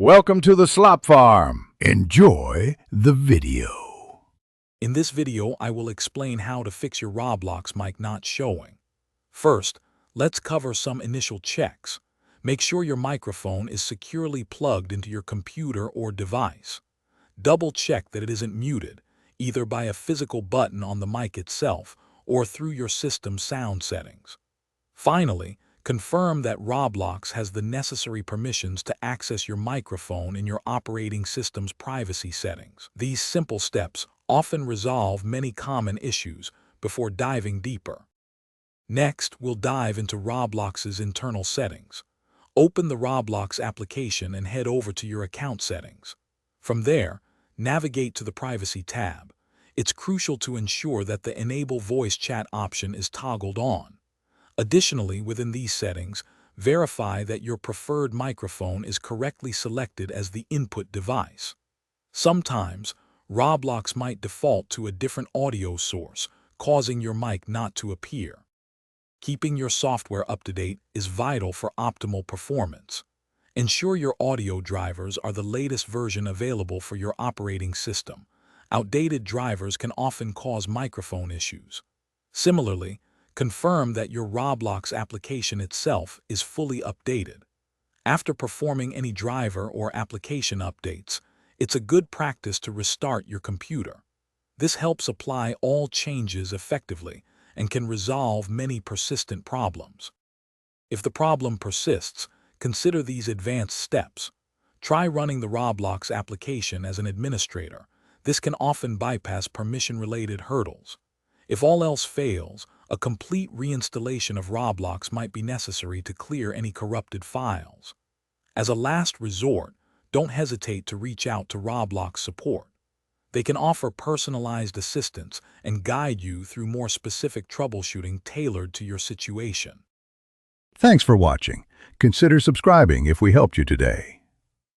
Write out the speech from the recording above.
Welcome to the Slop Farm. Enjoy the video. In this video, I will explain how to fix your Roblox mic not showing. First, let's cover some initial checks. Make sure your microphone is securely plugged into your computer or device. Double-check that it isn't muted, either by a physical button on the mic itself or through your system's sound settings. Finally, confirm that Roblox has the necessary permissions to access your microphone in your operating system's privacy settings. These simple steps often resolve many common issues before diving deeper. Next, we'll dive into Roblox's internal settings. Open the Roblox application and head over to your account settings. From there, navigate to the Privacy tab. It's crucial to ensure that the Enable Voice Chat option is toggled on. Additionally, within these settings, verify that your preferred microphone is correctly selected as the input device. Sometimes, Roblox might default to a different audio source, causing your mic not to appear. Keeping your software up to date is vital for optimal performance. Ensure your audio drivers are the latest version available for your operating system. Outdated drivers can often cause microphone issues. Similarly, confirm that your Roblox application itself is fully updated. After performing any driver or application updates, it's a good practice to restart your computer. This helps apply all changes effectively and can resolve many persistent problems. If the problem persists, consider these advanced steps. Try running the Roblox application as an administrator. This can often bypass permission-related hurdles. If all else fails, a complete reinstallation of Roblox might be necessary to clear any corrupted files. As a last resort, don't hesitate to reach out to Roblox support. They can offer personalized assistance and guide you through more specific troubleshooting tailored to your situation. Thanks for watching. Consider subscribing if we helped you today.